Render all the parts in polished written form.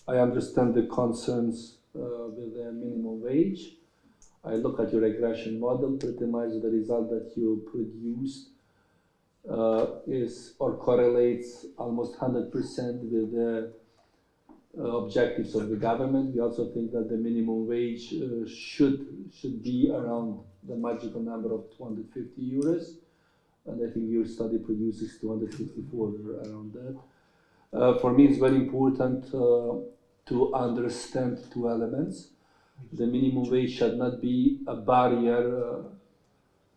I understand the concerns with the minimum wage. I look at your regression model. Pretty much the result that you produced is or correlates almost 100% with the objectives of the government. We also think that the minimum wage should be around the magical number of 250 euros. And I think your study produces 254 around that. For me, it's very important to understand two elements. The minimum wage should not be a barrier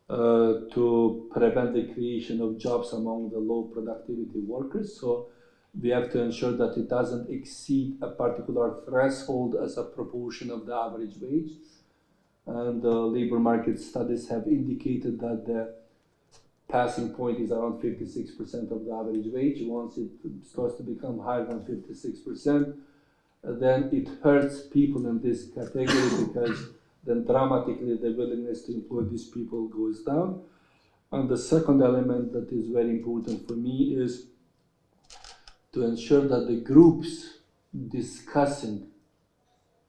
to prevent the creation of jobs among the low productivity workers. So we have to ensure that it doesn't exceed a particular threshold as a proportion of the average wage. And labor market studies have indicated that the passing point is around 56% of the average wage. Once it starts to become higher than 56%, then it hurts people in this category because then dramatically the willingness to employ these people goes down. And the second element that is very important for me is to ensure that the groups discussing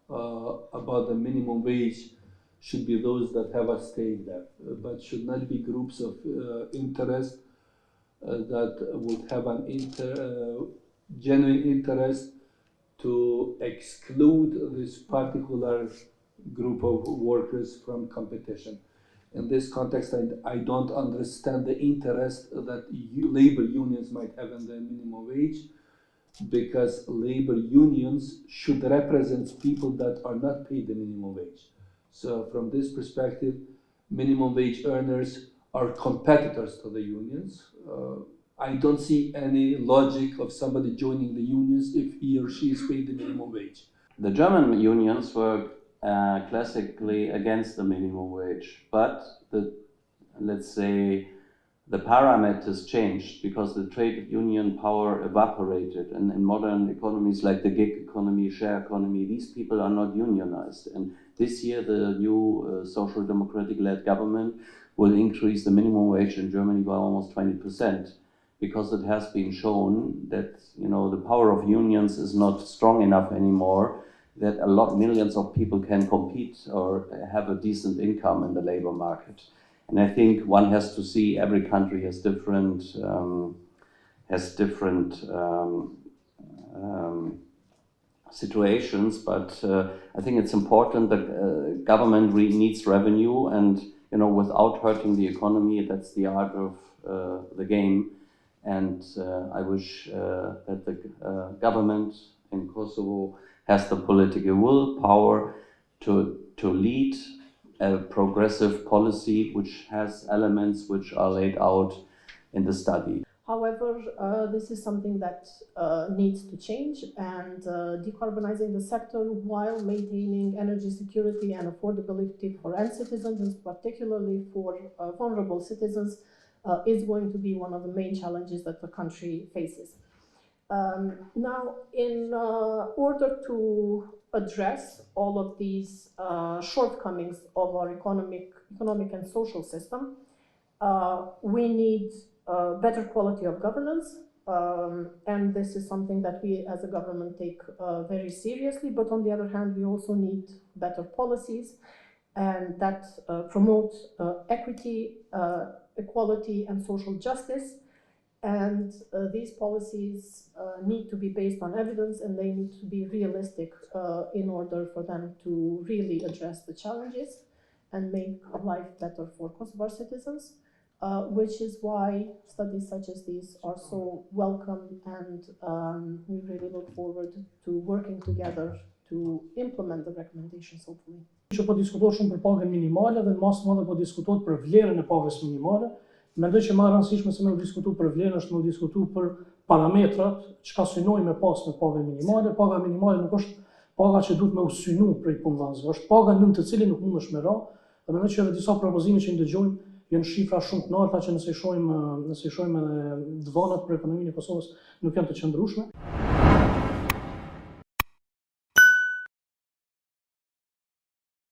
about the minimum wage should be those that have a stake there, but should not be groups of interest that would have an genuine interest to exclude this particular group of workers from competition. In this context, I don't understand the interest that labor unions might have in the minimum wage, because labor unions should represent people that are not paid the minimum wage. So from this perspective, minimum wage earners are competitors to the unions. I don't see any logic of somebody joining the unions if he or she is paid the minimum wage. The German unions were classically against the minimum wage, but let's say the parameters changed because the trade union power evaporated, and in modern economies like the gig economy, share economy, these people are not unionized. And this year the new social democratic-led government will increase the minimum wage in Germany by almost 20%, because it has been shown that, you know, the power of unions is not strong enough anymore, that millions of people can compete or have a decent income in the labor market. And I think one has to see every country has different situations, but I think it's important that government needs revenue, and, you know, without hurting the economy, that's the art of the game. And I wish that the government in Kosovo has the political willpower to lead a progressive policy which has elements which are laid out in the study. However, this is something that needs to change, and decarbonizing the sector while maintaining energy security and affordability for end citizens, and particularly for vulnerable citizens, is going to be one of the main challenges that the country faces. Now, in order to address all of these shortcomings of our economic and social system, we need better quality of governance, and this is something that we as a government take very seriously. But on the other hand, we also need better policies and that promote equity, equality and social justice. And these policies need to be based on evidence, and they need to be realistic in order for them to really address the challenges and make life better for Kosovar citizens, which is why studies such as these are so welcome, and we really look forward to working together to implement the recommendations, hopefully. Që po diskutohet shumë për pagën minimale dhe mas të madhe po diskutohet për vlerën e pagës minimale. Mendoj që më e rëndësishme se me u diskutu për vlerën është me u diskutu për parametrat çka synojmë me pas me pagën minimale. Paga minimale nuk është paga që duhet me u synu prej punëdhënësve, është paga nën të cilin nuk mundesh me ra. Dhe mendoj që edhe disa propozime që ndëgjojmë janë shifra shumë të larta që nëse i shohim edhe dëvanat për ekonominë e Kosovës nuk janë të qëndrueshme.